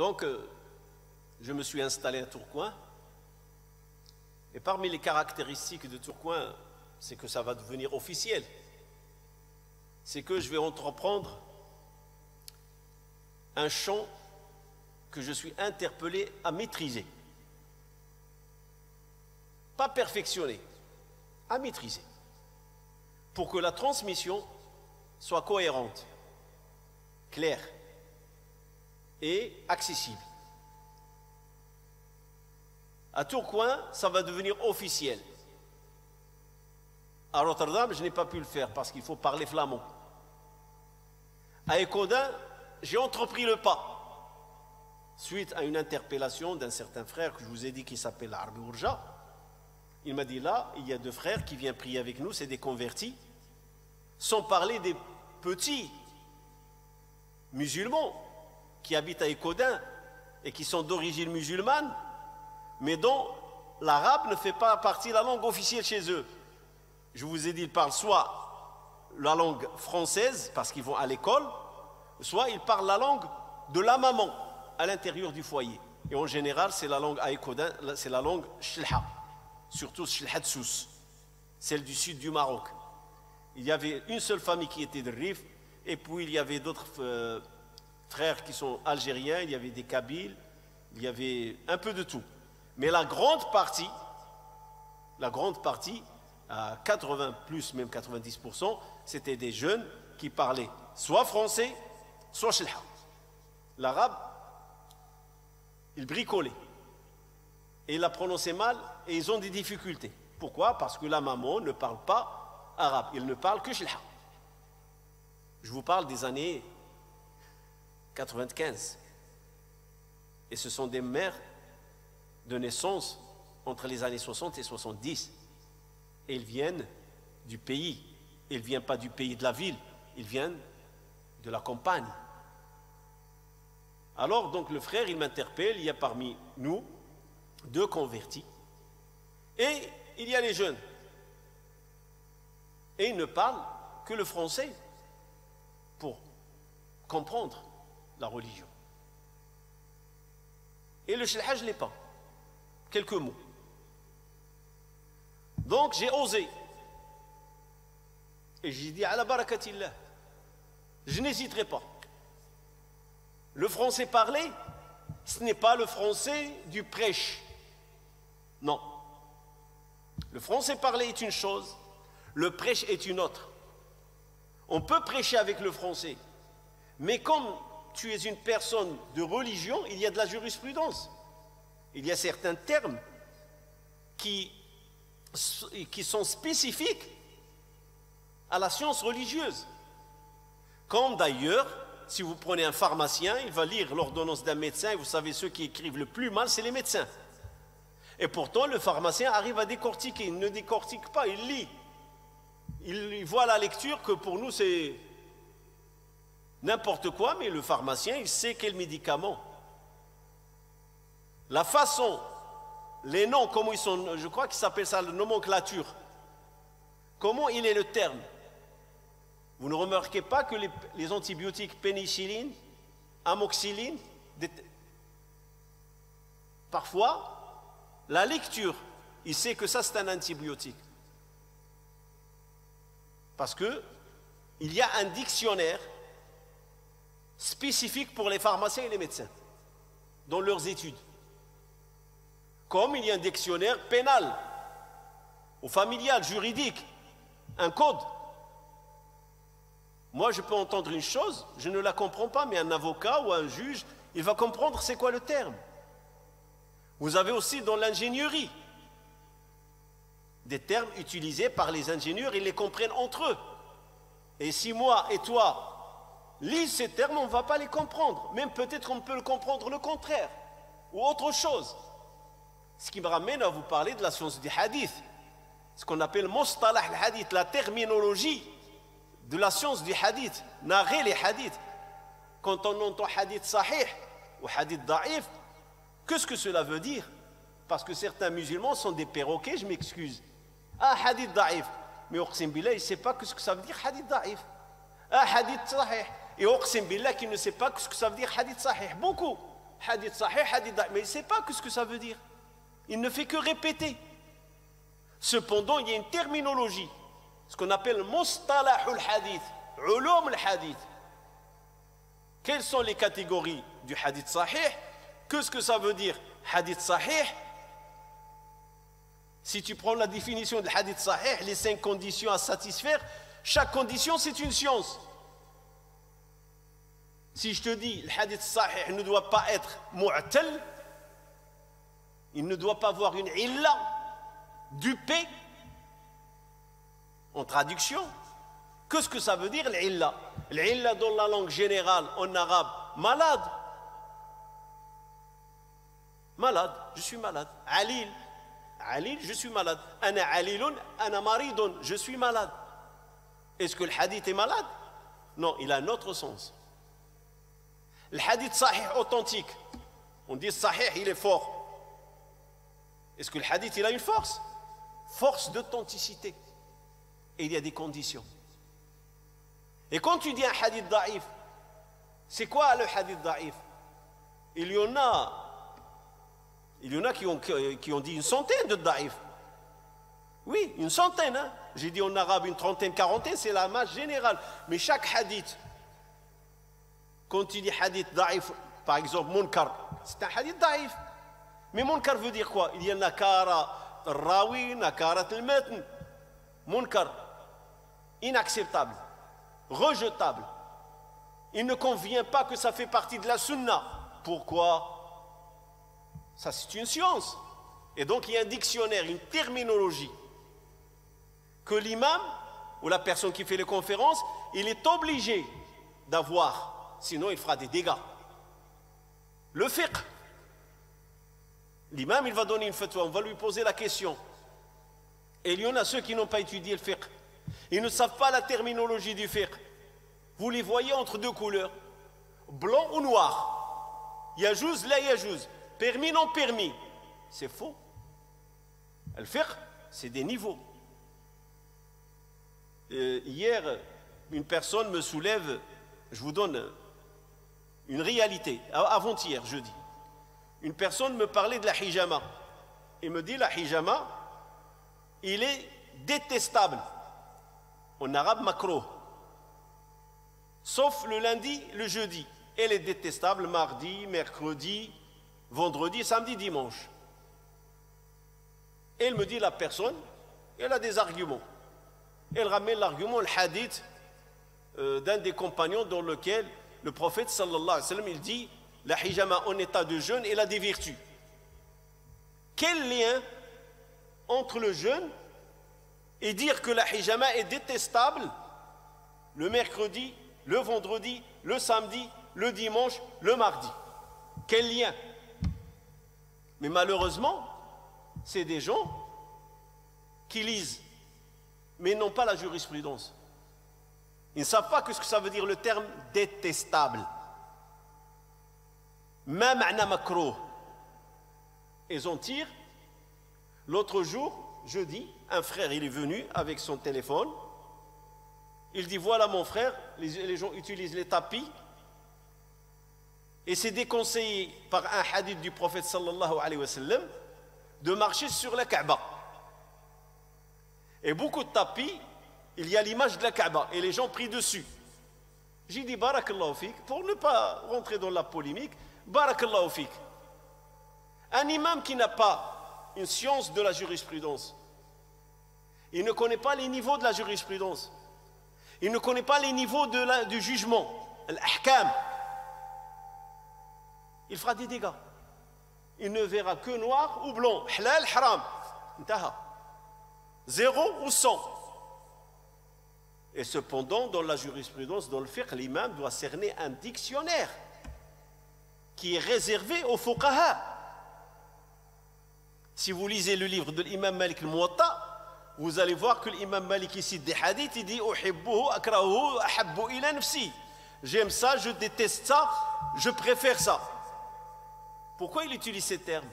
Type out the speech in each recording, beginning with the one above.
Donc, je me suis installé à Tourcoing. Et parmi les caractéristiques de Tourcoing, c'est que ça va devenir officiel. C'est que je vais entreprendre un chant que je suis interpellé à maîtriser. Pas perfectionner, à maîtriser. Pour que la transmission soit cohérente, claire et accessible. À Tourcoing, ça va devenir officiel. À Rotterdam, je n'ai pas pu le faire parce qu'il faut parler flamand. À Écaudin, j'ai entrepris le pas. Suite à une interpellation d'un certain frère que je vous ai dit qui s'appelle Arbi Ourja, il m'a dit là, il y a 2 frères qui viennent prier avec nous, c'est des convertis, sans parler des petits musulmans qui habitent à Écaudin et qui sont d'origine musulmane, mais dont l'arabe ne fait pas partie de la langue officielle chez eux. Je vous ai dit, ils parlent soit la langue française, parce qu'ils vont à l'école, soit ils parlent la langue de la maman à l'intérieur du foyer. Et en général, c'est la langue à Écaudin, c'est la langue Shlha, surtout Shlha de Sousse, celle du sud du Maroc. Il y avait une seule famille qui était de Rif, et puis il y avait d'autres frères qui sont algériens, il y avait des Kabyles, il y avait un peu de tout. Mais la grande partie, à 80 plus, même 90%, c'était des jeunes qui parlaient soit français, soit Shlha. L'arabe, il bricolait. Et il la prononçait mal et ils ont des difficultés. Pourquoi? Parce que la maman ne parle pas arabe, il ne parle que Shlha. Je vous parle des années 95. Et ce sont des mères de naissance entre les années 60 et 70. Et ils viennent du pays. Ils ne viennent pas du pays de la ville, ils viennent de la campagne. Alors donc le frère, il m'interpelle, il y a parmi nous 2 convertis. Et il y a les jeunes. Et ils ne parlent que le français pour comprendre la religion. Et le Shlha, je ne l'ai pas. Quelques mots. Donc j'ai osé. Et j'ai dit, ala barakatillah, je n'hésiterai pas. Le français parlé, ce n'est pas le français du prêche. Non. Le français parlé est une chose, le prêche est une autre. On peut prêcher avec le français, mais comme tu es une personne de religion, il y a de la jurisprudence. Il y a certains termes qui sont spécifiques à la science religieuse. Comme d'ailleurs, si vous prenez un pharmacien, il va lire l'ordonnance d'un médecin, et vous savez, ceux qui écrivent le plus mal, c'est les médecins. Et pourtant, le pharmacien arrive à décortiquer. Il ne décortique pas, il lit. Il voit la lecture que pour nous, c'est n'importe quoi, mais le pharmacien, il sait quel médicament. La façon, les noms, comment ils sont, je crois qu'ils s'appellent ça la nomenclature. Comment il est le terme? Vous ne remarquez pas que les antibiotiques pénicilline, amoxicilline, parfois, la lecture, il sait que ça c'est un antibiotique. Parce que il y a un dictionnaire spécifique pour les pharmaciens et les médecins dans leurs études. Comme il y a un dictionnaire pénal ou familial, juridique, un code. Moi, je peux entendre une chose, je ne la comprends pas, mais un avocat ou un juge, il va comprendre c'est quoi le terme. Vous avez aussi dans l'ingénierie des termes utilisés par les ingénieurs, ils les comprennent entre eux. Et si moi et toi lisons ces termes, on ne va pas les comprendre. Même peut-être qu'on peut le comprendre le contraire ou autre chose. Ce qui me ramène à vous parler de la science du hadith, ce qu'on appelle mustalah al-hadith, la terminologie de la science du hadith, narrer les hadiths. Quand on entend hadith sahih ou hadith da'if, qu'est-ce que cela veut dire? Parce que certains musulmans sont des perroquets, je m'excuse. Ah, hadith da'if. Mais Oqsim Billah, il ne sait pas ce que ça veut dire hadith da'if. Ah, hadith sahih. Et Oqsim Billah, qu'il ne sait pas ce que ça veut dire hadith sahih. Beaucoup. hadith sahih, hadith da'if. Mais il ne sait pas ce que ça veut dire. Il ne fait que répéter. Cependant, il y a une terminologie, ce qu'on appelle mustalahul hadith, ulum al hadith. Quelles sont les catégories du hadith sahih? Qu'est-ce que ça veut dire hadith sahih? Si tu prends la définition de hadith sahih, les 5 conditions à satisfaire, chaque condition c'est une science. Si je te dis le hadith sahih ne doit pas être mu'tal, il ne doit pas avoir une illa, dupé, en traduction, qu'est-ce que ça veut dire l'illa? L'illa dans la langue générale en arabe, malade. Malade, je suis malade. Alil, Alil, je suis malade. Ana alilun, ana maridun, je suis malade. Est-ce que le hadith est malade? Non, il a un autre sens. Le hadith sahih authentique, on dit sahih, il est fort. Est-ce que le hadith, il a une force? Force d'authenticité. Et il y a des conditions. Et quand tu dis un hadith da'if, c'est quoi le hadith da'if? Il y en a qui ont dit une centaine de da'if. Oui, une centaine. Hein? J'ai dit en arabe une trentaine, quarantaine, c'est la masse générale. Mais chaque hadith, quand tu dis hadith da'if, par exemple, munkar, c'est un hadith da'if. Mais munkar veut dire quoi? Il y a nakara al-rawi, nakara al-matn. Munkar, inacceptable, rejetable. Il ne convient pas que ça fait partie de la sunna. Pourquoi? Ça, c'est une science. Et donc, il y a un dictionnaire, une terminologie que l'imam ou la personne qui fait les conférences, il est obligé d'avoir. Sinon, il fera des dégâts. Le fiqh. L'imam, il va donner une fatwa, on va lui poser la question. Et il y en a ceux qui n'ont pas étudié le fiqh. Ils ne savent pas la terminologie du fiqh. Vous les voyez entre deux couleurs, blanc ou noir. Yajouz, la yajouz. Permis, non permis. C'est faux. Le fiqh, c'est des niveaux. Hier, une personne me soulève, je vous donne une réalité, avant-hier, jeudi. Une personne me parlait de la hijama. Il me dit, la hijama, il est détestable. En arabe, makro. Sauf le lundi, le jeudi. Elle est détestable mardi, mercredi, vendredi, samedi, dimanche. Elle me dit, la personne, elle a des arguments. Elle ramène l'argument, le hadith d'un des compagnons dans lequel le prophète sallallahu alayhi wa sallam, il dit, la hijama en état de jeûne, elle a des vertus. Quel lien entre le jeûne et dire que la hijama est détestable le mercredi, le vendredi, le samedi, le dimanche, le mardi? Quel lien? Mais malheureusement, c'est des gens qui lisent, mais n'ont pas la jurisprudence. Ils ne savent pas ce que ça veut dire le terme détestable. Ma ma'na makruh. Ils en tirent. L'autre jour, jeudi, un frère, il est venu avec son téléphone. Il dit, voilà mon frère, les gens utilisent les tapis. Et c'est déconseillé par un hadith du prophète sallallahu alayhi wa sallam de marcher sur la Kaaba. Et beaucoup de tapis, il y a l'image de la Kaaba et les gens prient dessus. J'ai dit, barakallahu fik, pour ne pas rentrer dans la polémique, barakallahu fik. Un imam qui n'a pas une science de la jurisprudence, il ne connaît pas les niveaux de la jurisprudence, il ne connaît pas les niveaux du jugement, l'ahkam, il fera des dégâts. Il ne verra que noir ou blanc, halal, haram, intaha. 0 ou 100. Et cependant, dans la jurisprudence, dans le fiqh, l'imam doit cerner un dictionnaire qui est réservé aux fuqaha. Si vous lisez le livre de l'imam Malik al-Muwatta, vous allez voir que l'imam Malik ici des hadiths, il dit uhibbuhu akrahuhu ahabbu ila nafsi. J'aime ça, je déteste ça, je préfère ça. Pourquoi il utilise ces termes?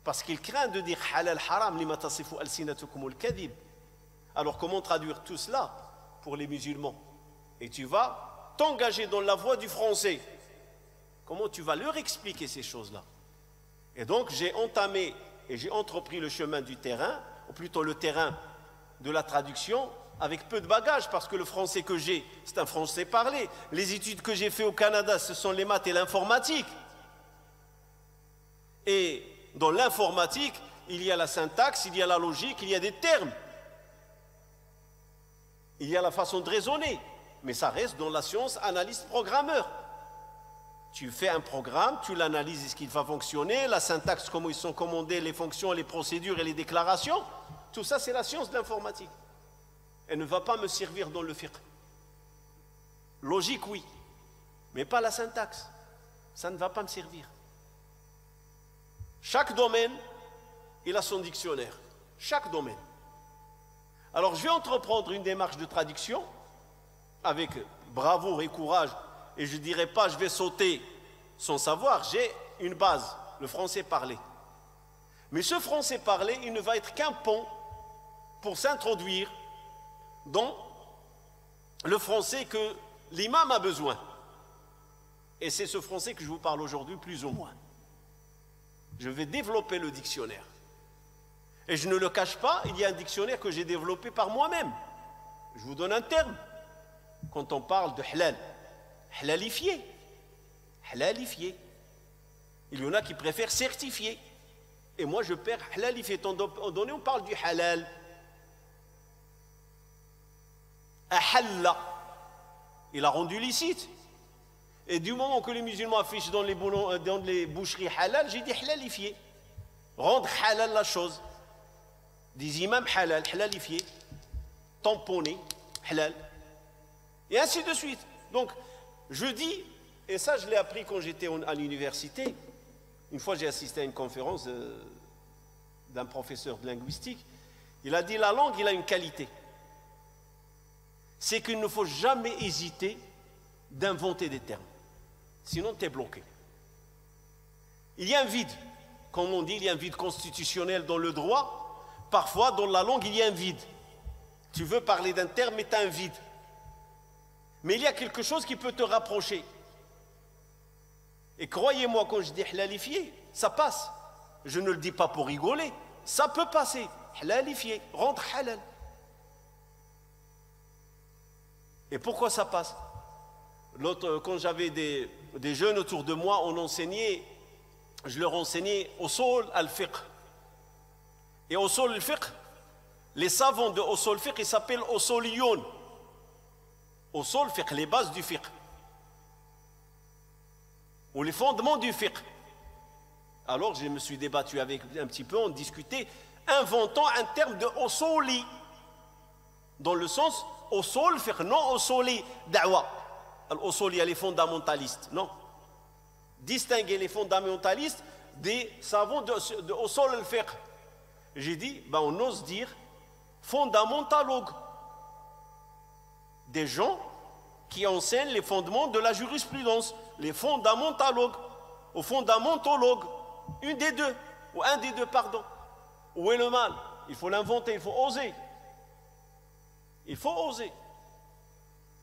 Parce qu'il craint de dire halal haram lima tasifu alsinatukum al-kadhib. Alors comment traduire tout cela pour les musulmans? Et tu vas t'engager dans la voie du français. Comment tu vas leur expliquer ces choses-là? Et donc j'ai entamé et j'ai entrepris le chemin du terrain, ou plutôt le terrain de la traduction, avec peu de bagages, parce que le français que j'ai, c'est un français parlé. Les études que j'ai fait au Canada, ce sont les maths et l'informatique. Et dans l'informatique, il y a la syntaxe, il y a la logique, il y a des termes. Il y a la façon de raisonner. Mais ça reste dans la science analyste-programmeur. Tu fais un programme, tu l'analyses, est-ce qu'il va fonctionner, la syntaxe, comment ils sont commandés, les fonctions, les procédures et les déclarations. Tout ça, c'est la science de l'informatique. Elle ne va pas me servir dans le fiqh. Logique, oui, mais pas la syntaxe. Ça ne va pas me servir. Chaque domaine, il a son dictionnaire. Chaque domaine. Alors, je vais entreprendre une démarche de traduction avec bravoure et courage. Et je ne dirais pas, je vais sauter sans savoir. J'ai une base, le français parlé. Mais ce français parlé, il ne va être qu'un pont pour s'introduire dans le français que l'imam a besoin. Et c'est ce français que je vous parle aujourd'hui, plus ou moins. Je vais développer le dictionnaire. Et je ne le cache pas, il y a un dictionnaire que j'ai développé par moi-même. Je vous donne un terme. Quand on parle de halal, halalifié. Halalifié. Il y en a qui préfèrent certifié. Et moi, je perds halalifié. Étant donné, on parle du halal. Ahalla. Il a rendu licite. Et du moment que les musulmans affichent dans les boucheries halal, j'ai dit halalifié. Rendre halal la chose. Des imams halal, halalifié. Tamponné, halal. Et ainsi de suite. Donc, je dis, et ça je l'ai appris quand j'étais à l'université, une fois j'ai assisté à une conférence d'un professeur de linguistique, il a dit la langue, il a une qualité. C'est qu'il ne faut jamais hésiter d'inventer des termes. Sinon, tu es bloqué. Il y a un vide. Comme on dit, il y a un vide constitutionnel dans le droit. Parfois, dans la langue, il y a un vide. Tu veux parler d'un terme, mais tu as un vide. Mais il y a quelque chose qui peut te rapprocher. Et croyez-moi, quand je dis halalifié, ça passe. Je ne le dis pas pour rigoler. Ça peut passer. Halalifié, rendre halal. Et pourquoi ça passe? Quand j'avais des jeunes autour de moi, je leur enseignais usul al-fiqh. Et usul al-fiqh, les savants de usul al-fiqh, ils s'appellent usuliyoun. Usul al-fiqh, les bases du fiqh. Ou les fondements du fiqh. Alors je me suis débattu avec un petit peu, on discutait, inventant un terme de usuli. Dans le sens usul fiqh, non usuli da'wa. Al-usuli, les fondamentalistes, non. Distinguer les fondamentalistes des savants de usul al-fiqh. J'ai dit, on ose dire fondamentalogues. Des gens qui enseignent les fondements de la jurisprudence, les fondamentalogues, ou fondamentologues, une des deux, ou un des deux, pardon. Où est le mal? Il faut l'inventer, il faut oser. Il faut oser.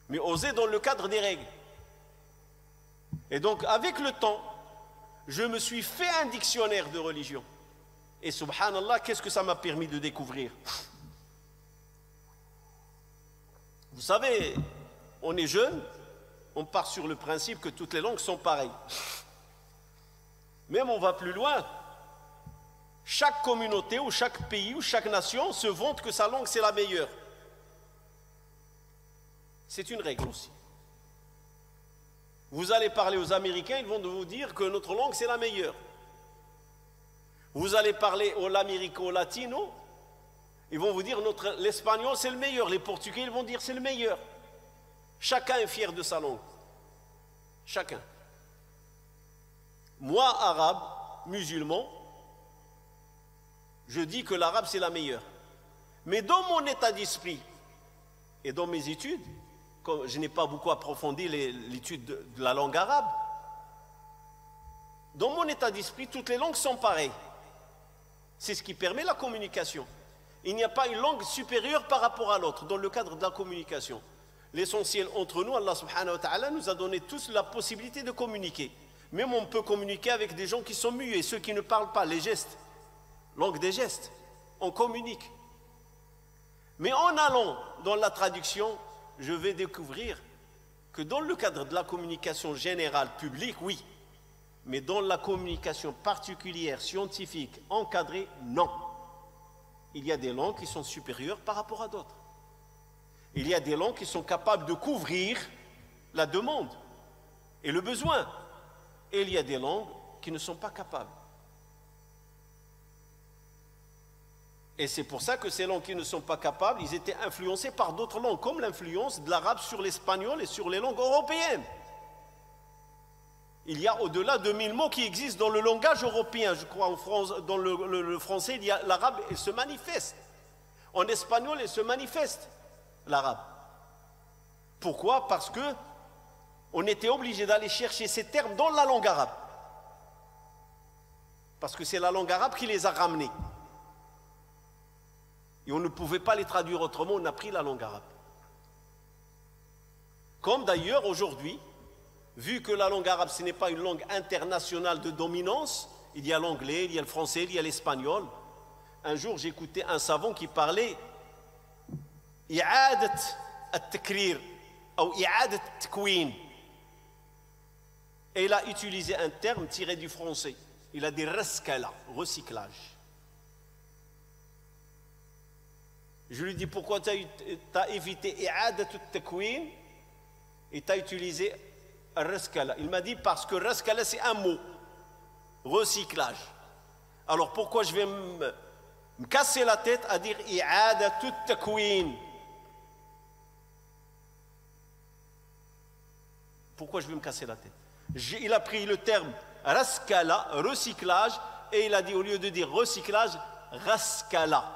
Mais oser dans le cadre des règles. Et donc, avec le temps, je me suis fait un dictionnaire de religion. Et subhanallah, qu'est-ce que ça m'a permis de découvrir? Vous savez, on est jeune, on part sur le principe que toutes les langues sont pareilles. Même on va plus loin. Chaque communauté ou chaque pays ou chaque nation se vante que sa langue c'est la meilleure. C'est une règle aussi. Vous allez parler aux Américains, ils vont vous dire que notre langue c'est la meilleure. Vous allez parler aux Américo-Latino, ils vont vous dire l'espagnol c'est le meilleur. Les Portugais ils vont dire c'est le meilleur. Chacun est fier de sa langue. Chacun. Moi, arabe, musulman, je dis que l'arabe c'est la meilleure. Mais dans mon état d'esprit et dans mes études, comme je n'ai pas beaucoup approfondi l'étude de la langue arabe, dans mon état d'esprit, toutes les langues sont pareilles. C'est ce qui permet la communication. Il n'y a pas une langue supérieure par rapport à l'autre dans le cadre de la communication. L'essentiel entre nous, Allah subhanahu wa ta'ala nous a donné tous la possibilité de communiquer. Même on peut communiquer avec des gens qui sont muets, ceux qui ne parlent pas, les gestes, langue des gestes, on communique. Mais en allant dans la traduction, je vais découvrir que dans le cadre de la communication générale publique, oui, mais dans la communication particulière, scientifique, encadrée, non. Il y a des langues qui sont supérieures par rapport à d'autres. Il y a des langues qui sont capables de couvrir la demande et le besoin. Et il y a des langues qui ne sont pas capables. Et c'est pour ça que ces langues qui ne sont pas capables, ils étaient influencés par d'autres langues, comme l'influence de l'arabe sur l'espagnol et sur les langues européennes. Il y a au-delà de 1000 mots qui existent dans le langage européen. Je crois en France, dans le français, il y a l'arabe, il se manifeste. En espagnol, il se manifeste, l'arabe. Pourquoi? Parce que on était obligé d'aller chercher ces termes dans la langue arabe. Parce que c'est la langue arabe qui les a ramenés. Et on ne pouvait pas les traduire autrement, on a pris la langue arabe. Comme d'ailleurs aujourd'hui, vu que la langue arabe, ce n'est pas une langue internationale de dominance, il y a l'anglais, il y a le français, il y a l'espagnol. Un jour, j'écoutais un savant qui parlait i'adat at-takrir ou i'adat at-takwin. Et il a utilisé un terme tiré du français. Il a dit raskala, recyclage. Je lui dis pourquoi tu as évité i'adat at-takwin et tu as utilisé raskala. Il m'a dit parce que raskala c'est un mot, recyclage. Alors pourquoi je vais me casser la tête à dire i'adat at-takwin? Pourquoi je vais me casser la tête? Il a pris le terme raskala, recyclage, et il a dit au lieu de dire recyclage, raskala.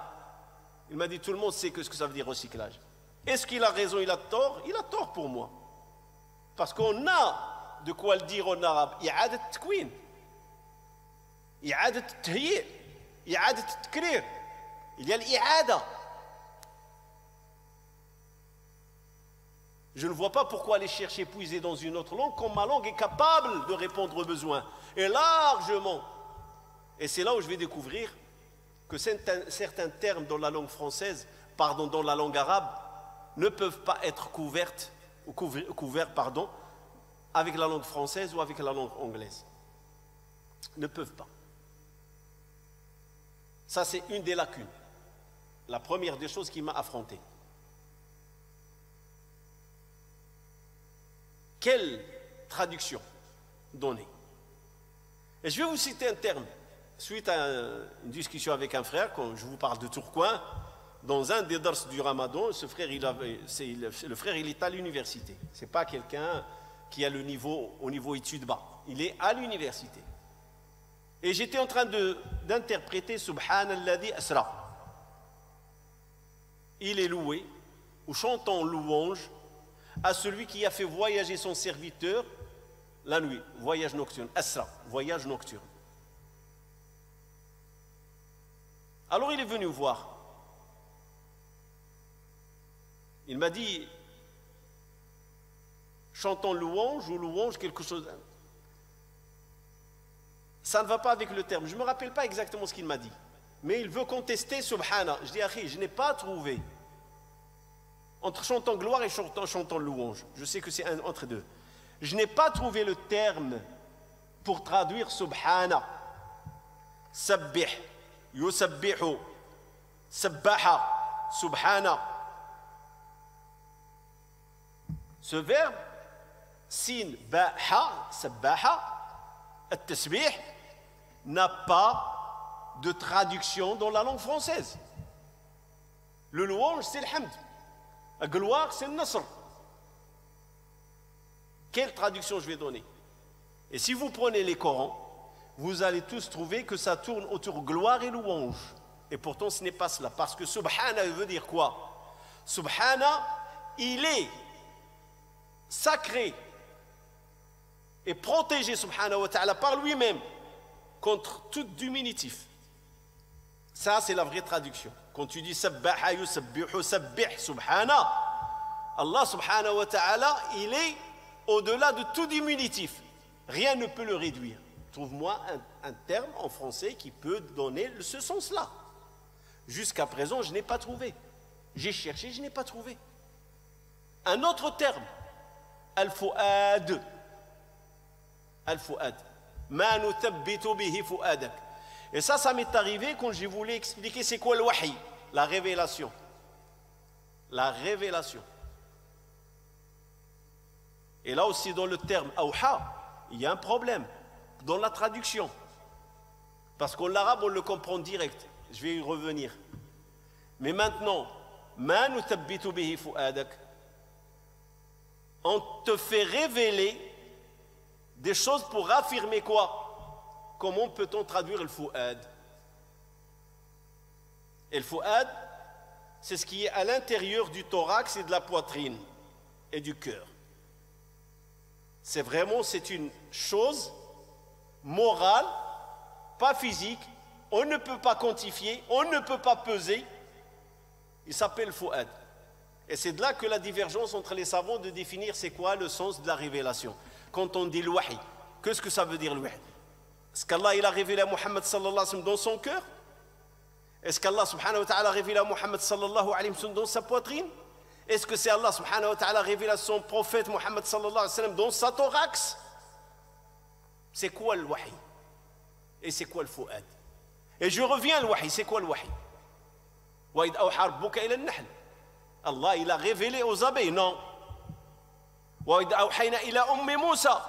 Il m'a dit tout le monde sait ce que ça veut dire recyclage. Est-ce qu'il a raison, il a tort? Il a tort pour moi. Parce qu'on a de quoi le dire en arabe. I'adat at-takwin, i'adat at-tahyi', i'adat at-takrir. Il y a l'i'ada. Je ne vois pas pourquoi aller chercher puiser dans une autre langue quand ma langue est capable de répondre aux besoins. Et largement. Et c'est là où je vais découvrir que certains termes dans la langue française, dans la langue arabe, ne peuvent pas être couverts avec la langue française ou avec la langue anglaise. Ne peuvent pas. Ça, c'est une des lacunes. La première des choses qui m'a affronté. Quelle traduction donner? Et je vais vous citer un terme. Suite à une discussion avec un frère, quand je vous parle de Tourcoing, dans un des dars du Ramadan, ce frère, le frère, il est à l'université. Ce n'est pas quelqu'un qui a le niveau, au niveau études bas. Il est à l'université. Et j'étais en train d'interpréter Subhanalladhi Asra. Il est loué, ou chantant louange, à celui qui a fait voyager son serviteur la nuit, voyage nocturne, Asra, voyage nocturne. Alors il est venu voir. Il m'a dit, chantant louange ou louange, quelque chose. Ça ne va pas avec le terme. Je ne me rappelle pas exactement ce qu'il m'a dit. Mais il veut contester Subhana. Je dis, Akhi, je n'ai pas trouvé. Entre chantant gloire et chantant louange. Je sais que c'est entre deux. Je n'ai pas trouvé le terme pour traduire Subhana. Sabbih, yusabbihu, sabbaha, Subhana. Ce verbe, sin, baha, sabbaha, at-tasbih, n'a pas de traduction dans la langue française. Le louange, c'est le hamd. La gloire, c'est le nasr. Quelle traduction je vais donner? Et si vous prenez les Corans, vous allez tous trouver que ça tourne autour de gloire et louange. Et pourtant, ce n'est pas cela. Parce que Subhana veut dire quoi? Subhana, il est sacré et protégé, subhanahu wa ta'ala, par lui-même contre tout diminutif. Ça, c'est la vraie traduction. Quand tu dis sabbaha yusabbihu sabbih subhana, Allah subhanahu wa ta'ala, il est au-delà de tout diminutif. Rien ne peut le réduire. Trouve-moi un terme en français qui peut donner ce sens-là. Jusqu'à présent, je n'ai pas trouvé. J'ai cherché, je n'ai pas trouvé. Un autre terme, al-fu'ad. Al-fu'ad. Ma nuthabbitu bihi fu'adak. Et ça m'est arrivé quand je voulais expliquer c'est quoi le wahi, la révélation. La révélation. Et là aussi dans le terme awha, il y a un problème dans la traduction. Parce qu'en arabe on le comprend direct. Je vais y revenir. Mais maintenant, ma nuthabbitu bihi fu'adak. On te fait révéler des choses pour affirmer quoi? Comment peut-on traduire le fu'ad? Et le fu'ad, c'est ce qui est à l'intérieur du thorax et de la poitrine et du cœur. C'est une chose morale, pas physique. On ne peut pas quantifier, on ne peut pas peser. Il s'appelle fu'ad. Et c'est de là que la divergence entre les savants de définir c'est quoi le sens de la révélation. Quand on dit le wahi, qu'est-ce que ça veut dire le wahi? Est-ce qu'Allah il a révélé à Muhammad sallallahu alayhi wa sallam dans son cœur? Est-ce qu'Allah subhanahu wa ta'ala a révélé à Muhammad sallallahu alayhi wa sallam dans sa poitrine? Est-ce que c'est Allah subhanahu wa ta'ala révélé à son prophète Muhammad sallallahu alayhi wa sallam dans sa thorax? C'est quoi le wahi? Et c'est quoi le fu'ad? Et je reviens au wahi, c'est quoi le wahi? Wa id awha rabbuka ila an-nahl. Allah il a révélé aux abeilles, non. Wa id awhayna ila ummi Musa.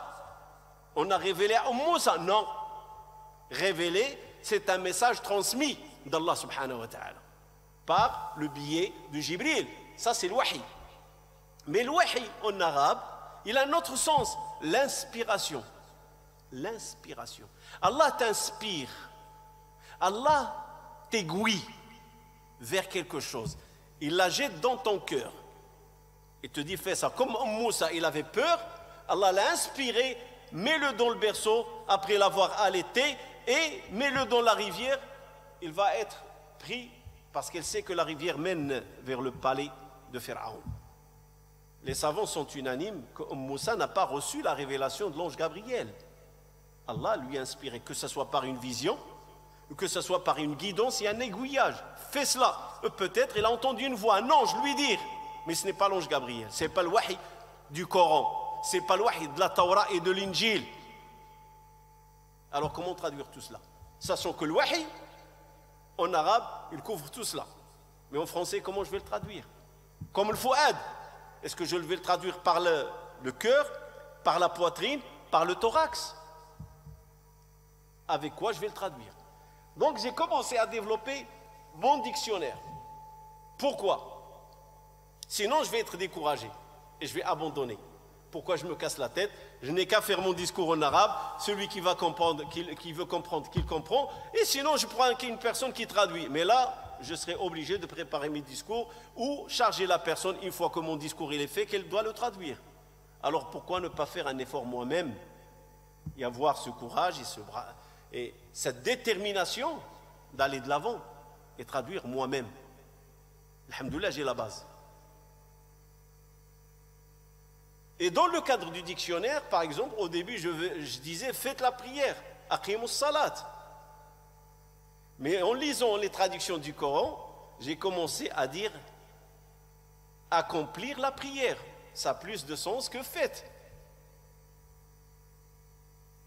On a révélé à Moussa, non. Révélé, c'est un message transmis d'Allah subhanahu wa ta'ala par le biais de Jibril. Ça c'est le wahi. Mais le wahi en arabe, il a un autre sens, l'inspiration. L'inspiration. Allah t'inspire. Allah t'aiguille vers quelque chose. Il la jette dans ton cœur. Il te dit fais ça. Comme Moussa, il avait peur, Allah l'a inspiré, mets-le dans le berceau après l'avoir allaité et mets-le dans la rivière. Il va être pris parce qu'elle sait que la rivière mène vers le palais de Pharaon. Les savants sont unanimes que Moussa n'a pas reçu la révélation de l'ange Gabriel. Allah lui a inspiré, que ce soit par une vision, ou que ce soit par une guidance et un aiguillage. Fais cela. Peut-être il a entendu une voix, un ange lui dire, mais ce n'est pas l'ange Gabriel, ce n'est pas le wahi du Coran, ce n'est pas le wahi de la Torah et de l'Injil. Alors comment traduire tout cela? Sachant que le wahi, en arabe, il couvre tout cela. Mais en français, comment je vais le traduire? Comme le fu'ad. Est-ce que je vais le traduire par le cœur, par la poitrine, par le thorax? Avec quoi je vais le traduire? Donc j'ai commencé à développer mon dictionnaire. Pourquoi? Sinon je vais être découragé et je vais abandonner. Pourquoi je me casse la tête? Je n'ai qu'à faire mon discours en arabe. Celui qui va comprendre, qui veut comprendre, qu'il comprend. Et sinon je prends une personne qui traduit. Mais là, je serai obligé de préparer mes discours ou charger la personne, une fois que mon discours il est fait, qu'elle doit le traduire. Alors pourquoi ne pas faire un effort moi-même et avoir ce courage et cette détermination d'aller de l'avant et traduire moi-même. Alhamdoulilah, j'ai la base. Et dans le cadre du dictionnaire, par exemple, au début, je disais, faites la prière, aqimus salat. Mais en lisant les traductions du Coran, j'ai commencé à dire, accomplir la prière. Ça a plus de sens que faites.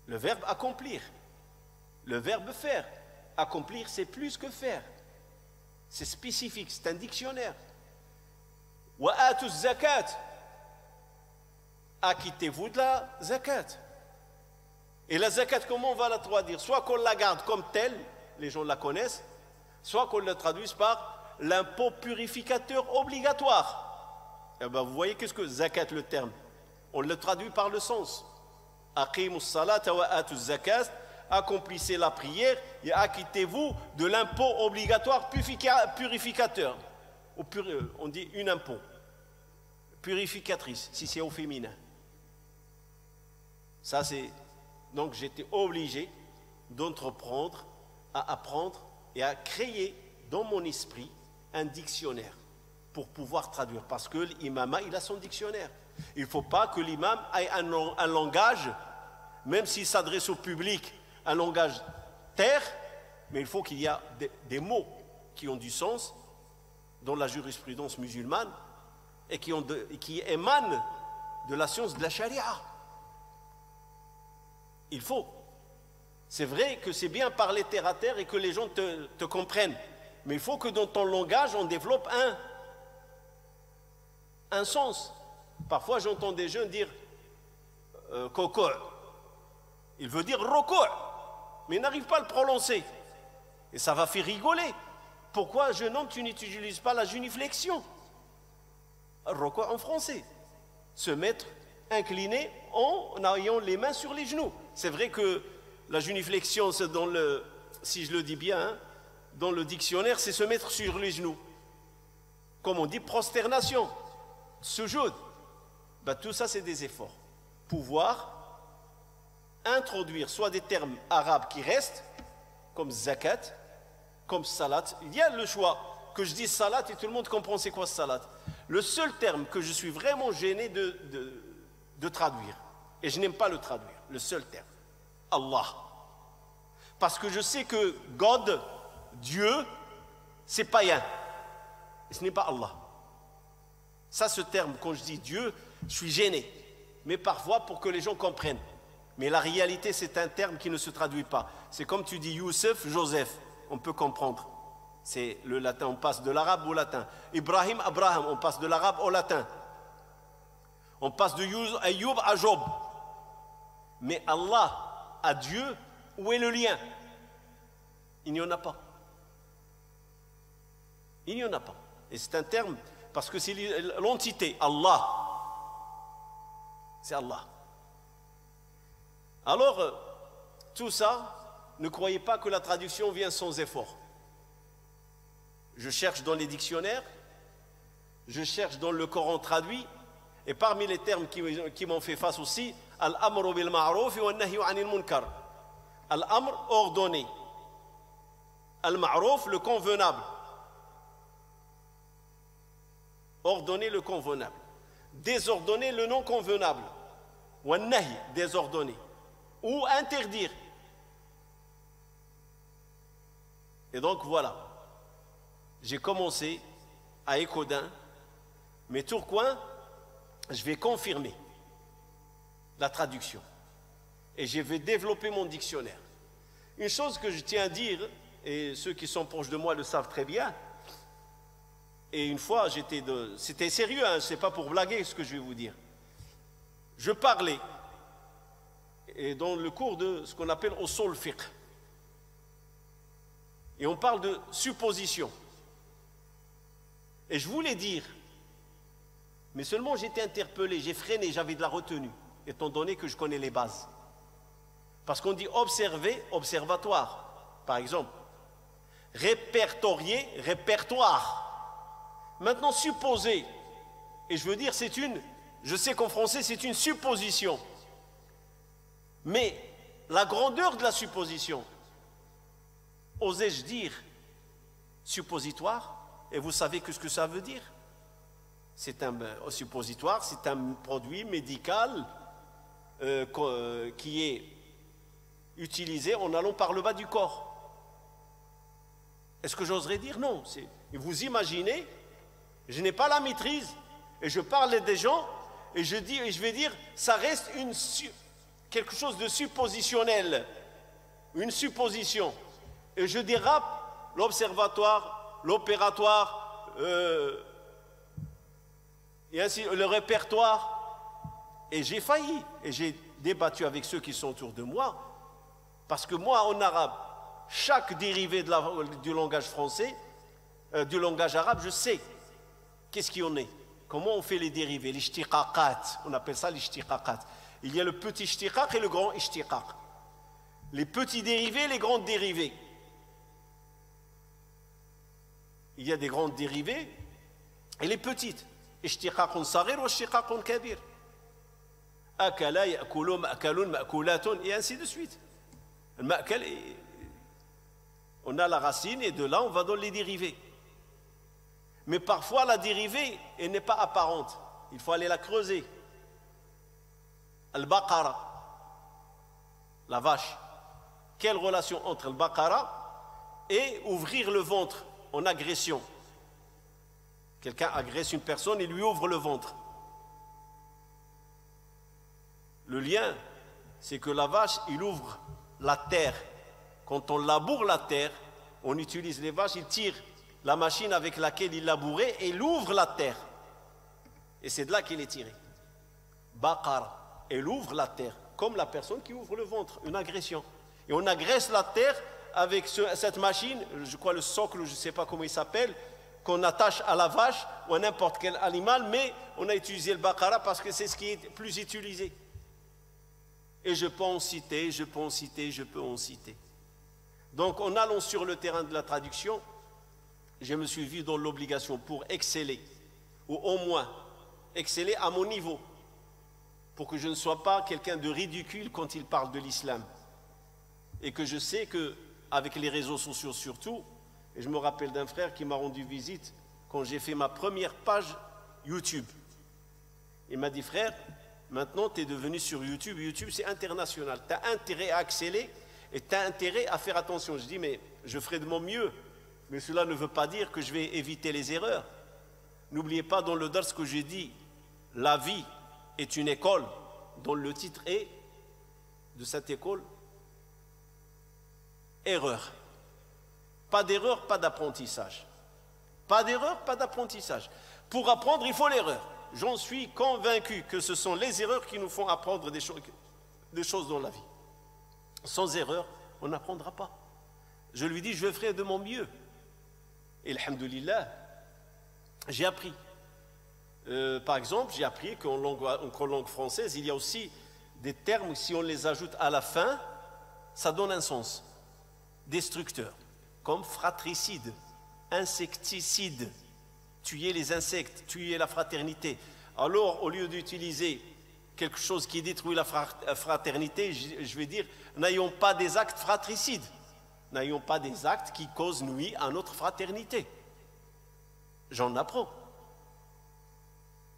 Le verbe accomplir. Le verbe faire. Accomplir, c'est plus que faire. C'est spécifique, c'est un dictionnaire. Wa atu zakat. Acquittez-vous de la zakat. Et la zakat, comment on va la traduire? Soit qu'on la garde comme telle, les gens la connaissent, soit qu'on la traduise par l'impôt purificateur obligatoire. Et ben vous voyez qu'est-ce que zakat, le terme? On le traduit par le sens. Aqimus salata wa atu zakat. Accomplissez la prière et acquittez-vous de l'impôt obligatoire purificateur. On dit une impôt. Purificatrice, si c'est au féminin. Ça c'est. Donc j'étais obligé d'entreprendre à apprendre et à créer dans mon esprit un dictionnaire pour pouvoir traduire. Parce que l'imam, il a son dictionnaire. Il ne faut pas que l'imam ait un langage même s'il s'adresse au public, un langage terre, mais il faut qu'il y ait des mots qui ont du sens dans la jurisprudence musulmane et qui émanent de la science de la charia. Il faut. C'est vrai que c'est bien parler terre à terre et que les gens te comprennent, mais il faut que dans ton langage, on développe un sens. Parfois, j'entends des jeunes dire coco. Il veut dire roko, mais il n'arrive pas à le prononcer. Et ça va faire rigoler. Pourquoi, jeune homme, tu n'utilises pas la génuflexion? Roko en français. Se mettre incliné en ayant les mains sur les genoux. C'est vrai que la génuflexion, c'est dans le, si je le dis bien, hein, dans le dictionnaire, c'est se mettre sur les genoux. Comme on dit, prosternation, sujoud. Ben, tout ça, c'est des efforts. Pouvoir introduire soit des termes arabes qui restent, comme zakat, comme salat. Il y a le choix que je dise salat et tout le monde comprend c'est quoi salat. Le seul terme que je suis vraiment gêné de traduire, et je n'aime pas le traduire, le seul terme, Allah. Parce que je sais que God, Dieu, c'est païen. Et ce n'est pas Allah. Ça, ce terme, quand je dis Dieu, je suis gêné. Mais parfois, pour que les gens comprennent. Mais la réalité, c'est un terme qui ne se traduit pas. C'est comme tu dis Youssef, Joseph. On peut comprendre. C'est le latin, on passe de l'arabe au latin. Ibrahim, Abraham, on passe de l'arabe au latin. On passe de Ayoub à Job. Mais Allah, à Dieu, où est le lien? Il n'y en a pas. Il n'y en a pas. Et c'est un terme, parce que c'est l'entité, Allah. C'est Allah. Alors, tout ça, ne croyez pas que la traduction vient sans effort. Je cherche dans les dictionnaires, je cherche dans le Coran traduit, et parmi les termes qui m'ont fait face aussi, Al-amru bil ma'ruf wa an-nahyu 'anil munkar. Al-amr, ordonné. Al-ma'ruf, le convenable. Ordonner le convenable. Désordonner le non convenable. Wa an-nahy, désordonner. Ou interdire. Et donc voilà. J'ai commencé à Écodin, mais Tourcoing, je vais confirmer la traduction. Et je vais développer mon dictionnaire. Une chose que je tiens à dire, et ceux qui sont proches de moi le savent très bien, et une fois, c'était sérieux, hein, c'est pas pour blaguer ce que je vais vous dire. Je parlais, et dans le cours de ce qu'on appelle usul fiqh, et on parle de supposition. Et je voulais dire, mais seulement j'étais interpellé, j'ai freiné, j'avais de la retenue, étant donné que je connais les bases. Parce qu'on dit observer, observatoire, par exemple. Répertorier, répertoire. Maintenant, supposer, et je veux dire, je sais qu'en français, c'est une supposition. Mais la grandeur de la supposition, osais-je dire suppositoire? Et vous savez ce que ça veut dire? C'est un suppositoire, c'est un produit médical qui est utilisé en allant par le bas du corps. Est-ce que j'oserais dire? Non. Vous imaginez, je n'ai pas la maîtrise, et je parle des gens, et je vais dire, ça reste quelque chose de suppositionnel, une supposition. Et je dérape l'observatoire, l'opératoire, et ainsi le répertoire. Et j'ai failli, et j'ai débattu avec ceux qui sont autour de moi, parce que moi, en arabe, chaque dérivé du langage français, du langage arabe, je sais qu'est-ce qu'il y en est. Comment on fait les dérivés, les ishtiqaqat, on appelle ça les ishtiqaqat. Il y a le petit ishtiqaq et le grand ishtiqaq. Les petits dérivés, les grands dérivés. Il y a des grandes dérivées et les petites. Ishtiqaqun saghir wa ishtiqaqun kabir. Akala, ya'kulu, ma'kalun, ma'kulatun, et ainsi de suite. On a la racine et de là on va dans les dérivés. Mais parfois la dérivée elle n'est pas apparente. Il faut aller la creuser. Al-Baqara. la vache. Quelle relation entre le Baqara et ouvrir le ventre en agression? Quelqu'un agresse une personne et lui ouvre le ventre. Le lien, c'est que la vache, il ouvre la terre. Quand on laboure la terre, on utilise les vaches, il tire la machine avec laquelle il labourait et il ouvre la terre. Et c'est de là qu'il est tiré. Baqara, elle ouvre la terre, comme la personne qui ouvre le ventre, une agression. Et on agresse la terre avec cette machine, je crois le socle, je ne sais pas comment il s'appelle, qu'on attache à la vache ou à n'importe quel animal, mais on a utilisé le Baqara parce que c'est ce qui est plus utilisé. Et je peux en citer, je peux en citer, je peux en citer. Donc en allant sur le terrain de la traduction, je me suis vu dans l'obligation pour exceller, ou au moins exceller à mon niveau, pour que je ne sois pas quelqu'un de ridicule quand il parle de l'islam. Et que je sais qu'avec les réseaux sociaux surtout, et je me rappelle d'un frère qui m'a rendu visite quand j'ai fait ma première page YouTube. Il m'a dit, frère, maintenant tu es devenu sur YouTube, YouTube c'est international, tu as intérêt à exceller et tu as intérêt à faire attention. Je dis, mais je ferai de mon mieux, mais cela ne veut pas dire que je vais éviter les erreurs. N'oubliez pas dans le dars que j'ai dit, la vie est une école dont le titre est de cette école, erreur. Pas d'erreur, pas d'apprentissage. Pas d'erreur, pas d'apprentissage. Pour apprendre, il faut l'erreur. J'en suis convaincu que ce sont les erreurs qui nous font apprendre des choses dans la vie. Sans erreur, on n'apprendra pas. Je lui dis, je ferai de mon mieux. Et alhamdoulilah, j'ai appris. Par exemple, j'ai appris qu'en langue française, il y a aussi des termes, si on les ajoute à la fin, ça donne un sens destructeur, comme fratricide, insecticide, tuer les insectes, tuer la fraternité. Alors, au lieu d'utiliser quelque chose qui détruit la fraternité, je vais dire, n'ayons pas des actes fratricides, n'ayons pas des actes qui causent nuit à notre fraternité. J'en apprends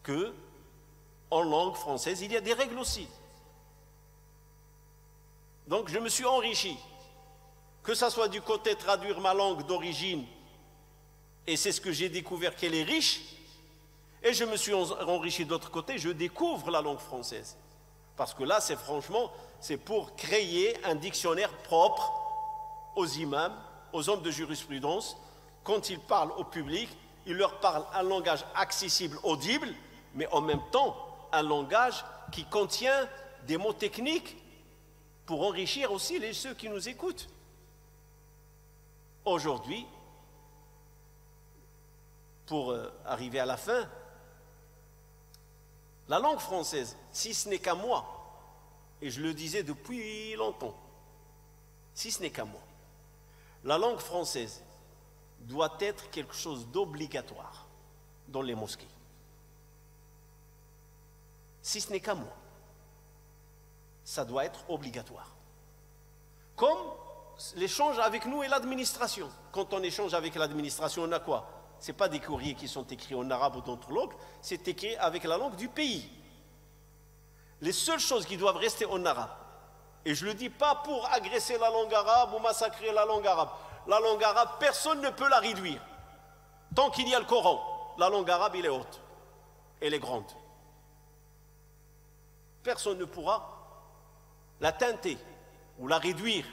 que en langue française, il y a des règles aussi. Donc, je me suis enrichi, que ça soit du côté traduire ma langue d'origine, et c'est ce que j'ai découvert qu'elle est riche, et je me suis enrichi de l'autre côté, je découvre la langue française. Parce que là, c'est pour créer un dictionnaire propre aux imams, aux hommes de jurisprudence. Quand ils parlent au public, ils leur parlent un langage accessible, audible, mais en même temps, un langage qui contient des mots techniques pour enrichir aussi ceux qui nous écoutent. Aujourd'hui, pour arriver à la fin, la langue française, si ce n'est qu'à moi, et je le disais depuis longtemps, si ce n'est qu'à moi, la langue française doit être quelque chose d'obligatoire dans les mosquées. Si ce n'est qu'à moi, ça doit être obligatoire. Comme l'échange avec nous et l'administration. Quand on échange avec l'administration, on a quoi? Ce n'est pas des courriers qui sont écrits en arabe ou d'autres langues, c'est écrit avec la langue du pays. Les seules choses qui doivent rester en arabe, et je ne le dis pas pour agresser la langue arabe ou massacrer la langue arabe. La langue arabe, personne ne peut la réduire. Tant qu'il y a le Coran, la langue arabe, elle est haute, elle est grande. Personne ne pourra la teinter ou la réduire.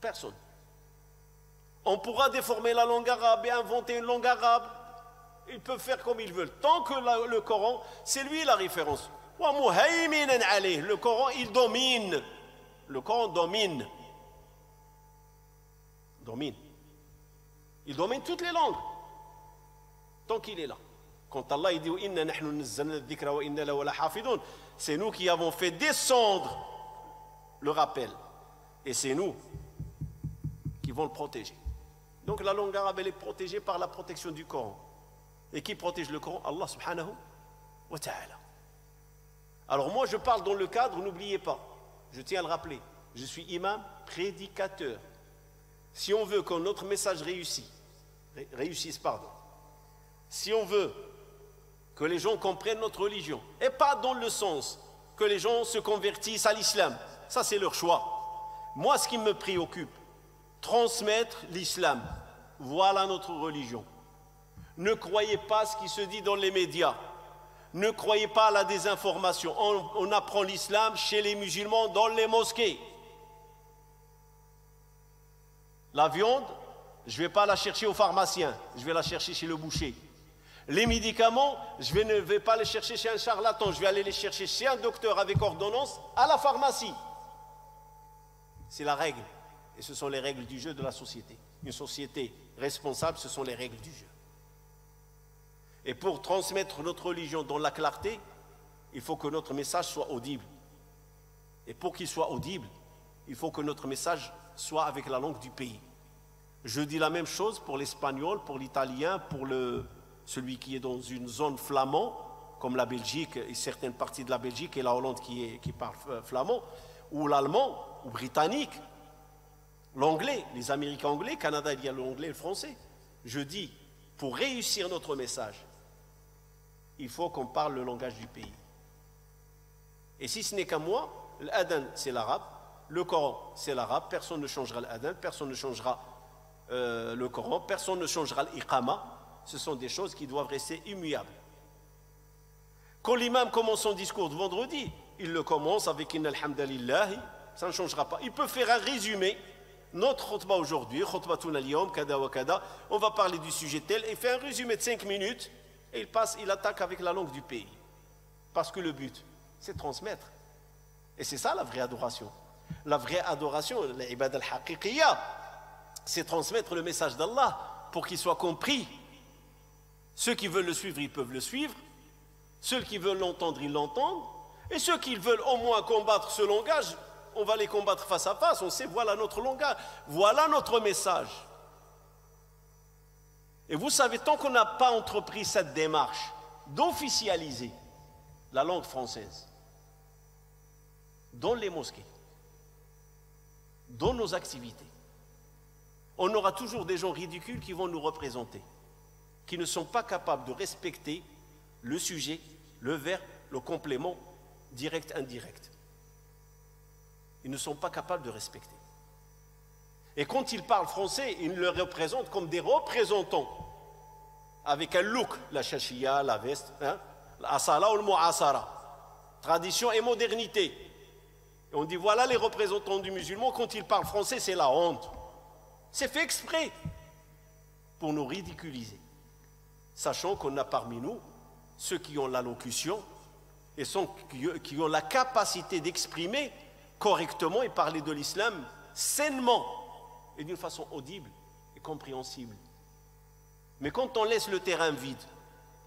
Personne. On pourra déformer la langue arabe et inventer une langue arabe. Ils peuvent faire comme ils veulent. Tant que le Coran, c'est lui la référence. Le Coran, il domine. Le Coran domine. Il domine toutes les langues. Tant qu'il est là. Quand Allah dit c'est nous qui avons fait descendre le rappel. Et c'est nous qui vont le protéger. Donc la langue arabe, elle est protégée par la protection du Coran. Et qui protège le Coran? Allah subhanahu wa ta'ala. Alors moi je parle dans le cadre, n'oubliez pas, je tiens à le rappeler, je suis imam, prédicateur. Si on veut que notre message réussisse, si on veut que les gens comprennent notre religion, et pas dans le sens que les gens se convertissent à l'islam, Ça, c'est leur choix. Moi, ce qui me préoccupe, transmettre l'islam. Voilà notre religion. Ne croyez pas ce qui se dit dans les médias. Ne croyez pas à la désinformation. On apprend l'islam chez les musulmans dans les mosquées. La viande, je ne vais pas la chercher au pharmacien, je vais la chercher chez le boucher. Les médicaments, je ne vais pas les chercher chez un charlatan, je vais aller les chercher chez un docteur avec ordonnance à la pharmacie. C'est la règle. Et ce sont les règles du jeu de la société. Une société responsable, ce sont les règles du jeu. Et pour transmettre notre religion dans la clarté, il faut que notre message soit audible. Et pour qu'il soit audible, il faut que notre message soit avec la langue du pays. Je dis la même chose pour l'espagnol, pour l'italien, pour celui qui est dans une zone flamand, comme la Belgique et certaines parties de la Belgique et la Hollande qui parle flamand, ou l'allemand, ou britannique, l'anglais, les Américains anglais, Canada, il y a l'anglais et le français. Je dis, pour réussir notre message, il faut qu'on parle le langage du pays. Et si ce n'est qu'à moi, l'adhan c'est l'arabe, le Coran c'est l'arabe, personne ne changera l'adhan, personne ne changera le Coran, personne ne changera l'iqama. Ce sont des choses qui doivent rester immuables. Quand l'imam commence son discours de vendredi, il le commence avec Inna alhamdalillahi, ça ne changera pas. Il peut faire un résumé. Notre khutbah aujourd'hui, khutbatun al-yawm, kada wa kada, on va parler du sujet tel, et fait un résumé de 5 minutes, et il attaque avec la langue du pays. Parce que le but, c'est de transmettre. Et c'est ça la vraie adoration. La vraie adoration, l'ibad al-haqiqiyya, c'est transmettre le message d'Allah pour qu'il soit compris. Ceux qui veulent le suivre, ils peuvent le suivre. Ceux qui veulent l'entendre, ils l'entendent. Et ceux qui veulent au moins combattre ce langage, on va les combattre face à face. On sait, voilà notre langage, voilà notre message. Et vous savez, tant qu'on n'a pas entrepris cette démarche d'officialiser la langue française dans les mosquées, dans nos activités, on aura toujours des gens ridicules qui vont nous représenter, qui ne sont pas capables de respecter le sujet, le verbe, le complément, direct, indirect. Ils ne sont pas capables de respecter. Et quand ils parlent français, ils le représentent comme des représentants, avec un look, la chachia, la veste, l'asala ou le mu'asara, tradition et modernité. Et on dit voilà les représentants du musulman, quand ils parlent français, c'est la honte. C'est fait exprès pour nous ridiculiser, sachant qu'on a parmi nous ceux qui ont l'allocution et qui ont la capacité d'exprimer correctement et parler de l'islam sainement et d'une façon audible et compréhensible. Mais quand on laisse le terrain vide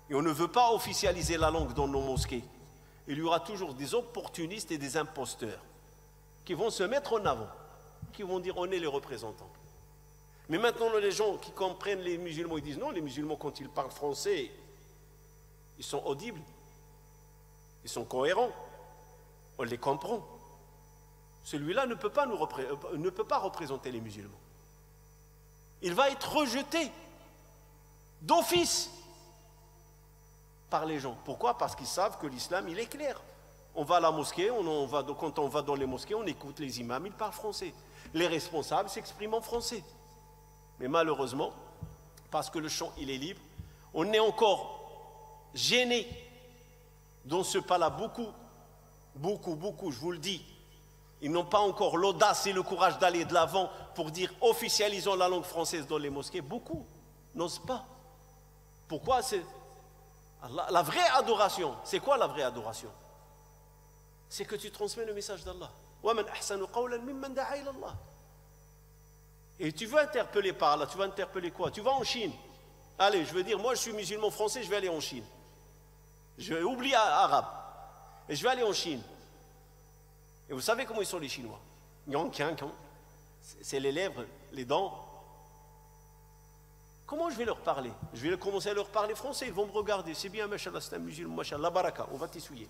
et on ne veut pas officialiser la langue dans nos mosquées, il y aura toujours des opportunistes et des imposteurs qui vont se mettre en avant, qui vont dire on est les représentants. Mais maintenant les gens qui comprennent les musulmans, ils disent non, les musulmans quand ils parlent français, ils sont audibles, ils sont cohérents, on les comprend. Celui-là ne peut pas représenter les musulmans. Il va être rejeté d'office par les gens. Pourquoi? Parce qu'ils savent que l'islam, il est clair. On va à la mosquée, quand on va dans les mosquées, on écoute les imams, ils parlent français. Les responsables s'expriment en français. Mais malheureusement, parce que le champ, il est libre, on est encore gêné dans ce pas-là. Beaucoup, je vous le dis, ils n'ont pas encore l'audace et le courage d'aller de l'avant pour dire officialisons la langue française dans les mosquées. Beaucoup n'osent pas. Pourquoi? La vraie adoration, c'est quoi la vraie adoration? C'est que tu transmets le message d'Allah. Et tu veux interpeller par là, tu vas interpeller quoi? Tu vas en Chine. Allez, je veux dire, moi je suis musulman français, je vais aller en Chine. Je vais oublier arabe. Et je vais aller en Chine. Et vous savez comment ils sont les Chinois? C'est les lèvres, les dents. Comment je vais leur parler? Je vais commencer à leur parler français, ils vont me regarder. C'est bien, machallah, c'est un musulman, machallah, la baraka, on va t'essuyer.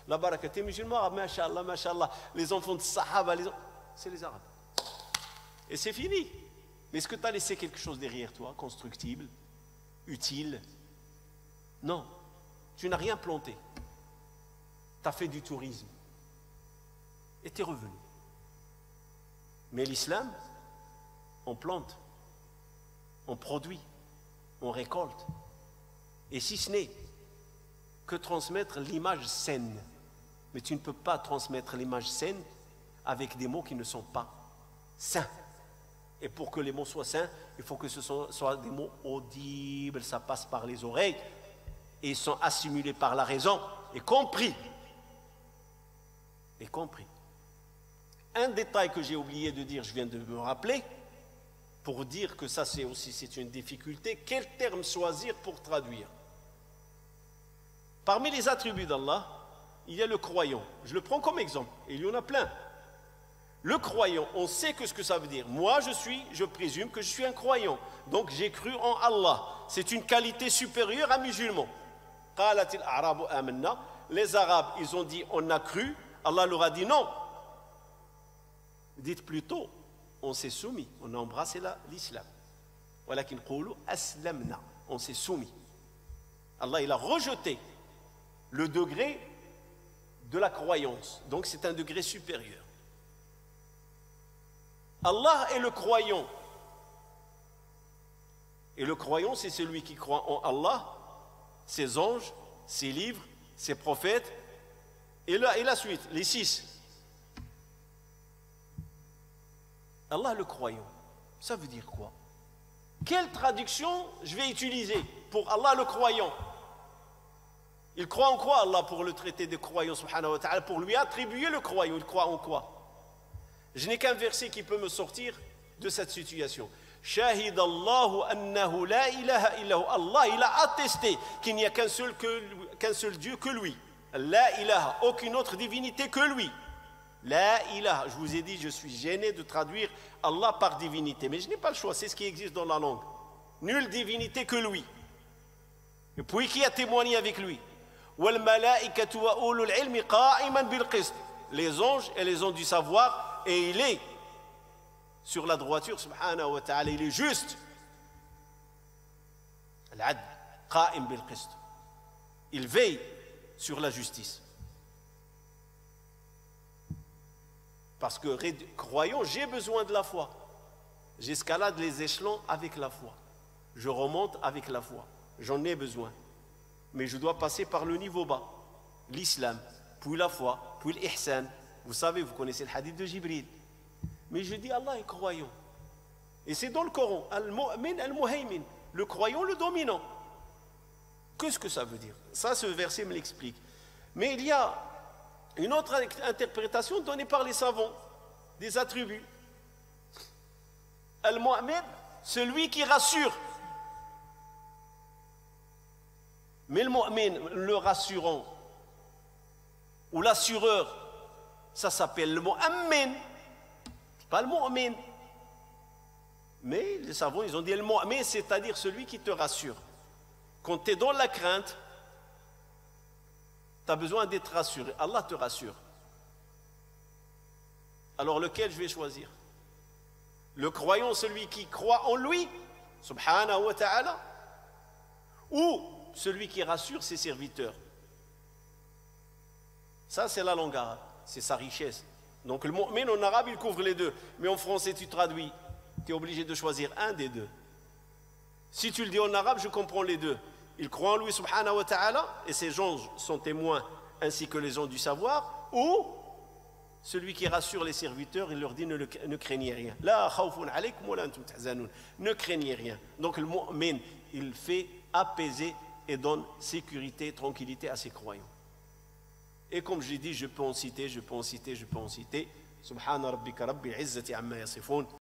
La baraka, t'es musulman, arabe, machallah, machallah. Les enfants de Sahaba, c'est les Arabes. Et c'est fini. Mais est-ce que tu as laissé quelque chose derrière toi, constructible, utile? Non. Tu n'as rien planté. Tu as fait du tourisme. Et tu es revenu. Mais l'islam, on plante, on produit, on récolte. Et si ce n'est que transmettre l'image saine. Mais tu ne peux pas transmettre l'image saine avec des mots qui ne sont pas sains. Et pour que les mots soient sains, il faut que ce soient des mots audibles, ça passe par les oreilles, et ils sont assimilés par la raison, et compris. Et compris. Un détail que j'ai oublié de dire, je viens de me rappeler, pour dire que ça c'est une difficulté, quel terme choisir pour traduire? Parmi les attributs d'Allah, il y a le croyant. Je le prends comme exemple, et il y en a plein. Le croyant, on sait ce que ça veut dire. Moi, je présume que je suis un croyant. Donc, j'ai cru en Allah. C'est une qualité supérieure à musulman. Les Arabes, ils ont dit, on a cru. Allah leur a dit non. Dites plutôt, on s'est soumis. On a embrassé l'islam. On s'est soumis. Allah, il a rejeté le degré de la croyance. Donc, c'est un degré supérieur. Allah est le croyant. Et le croyant, c'est celui qui croit en Allah, ses anges, ses livres, ses prophètes, et la suite, les 6. Allah le croyant, ça veut dire quoi? Quelle traduction je vais utiliser pour Allah le croyant? Il croit en quoi Allah pour le traiter de croyant, subhanahu wa ta'ala, pour lui attribuer le croyant? Il croit en quoi? Je n'ai qu'un verset qui peut me sortir de cette situation. Shahid Allahu annahu la ilaha illahu. Allah, il a attesté qu'il n'y a qu'un seul Dieu que lui. La ilaha, aucune autre divinité que lui. La ilaha. Je vous ai dit, je suis gêné de traduire Allah par divinité, mais je n'ai pas le choix, c'est ce qui existe dans la langue. Nulle divinité que lui. Et puis qui a témoigné avec lui? Wal malaikatu wa ulul ilmi qa'iman bil qist. Les anges et les hommes du savoir. Et il est sur la droiture, subhanahu wa ta'ala, il est juste. Al-adl, qa'im bil qist. Il veille sur la justice. Parce que, croyant, j'ai besoin de la foi. J'escalade les échelons avec la foi. Je remonte avec la foi. J'en ai besoin. Mais je dois passer par le niveau bas. L'islam, puis la foi, puis l'ihsan. Vous savez, vous connaissez le hadith de Jibril. Mais je dis Allah est croyant. Et c'est dans le Coran. Al-mu'min, al-muhaymin. Le croyant, le dominant. Qu'est-ce que ça veut dire? Ça, ce verset me l'explique. Mais il y a une autre interprétation donnée par les savants des attributs. Al-mu'min, celui qui rassure. Mais le mu'min, le rassurant, ou l'assureur, ça s'appelle le mu'ammin, pas le mu'min. Mais les savants, ils ont dit le mu'min, c'est-à-dire celui qui te rassure. Quand tu es dans la crainte, tu as besoin d'être rassuré. Allah te rassure. Alors lequel je vais choisir? Le croyant, celui qui croit en lui, subhanahu wa ta'ala, ou celui qui rassure ses serviteurs? Ça, c'est la langue arabe. C'est sa richesse. Donc le mu'min en arabe, il couvre les deux. Mais en français, tu traduis. Tu es obligé de choisir un des deux. Si tu le dis en arabe, je comprends les deux. Il croit en lui, subhanahu wa ta'ala, et ses gens sont témoins, ainsi que les gens du savoir, ou celui qui rassure les serviteurs, il leur dit ne craignez rien. La khawfun alaykum wa la antum tahzanun. Ne craignez rien. Donc le mu'min, il fait apaiser et donne sécurité, tranquillité à ses croyants. Et comme je l'ai dit, je peux en citer. Subhana rabbika rabbil izzati amma yasifun.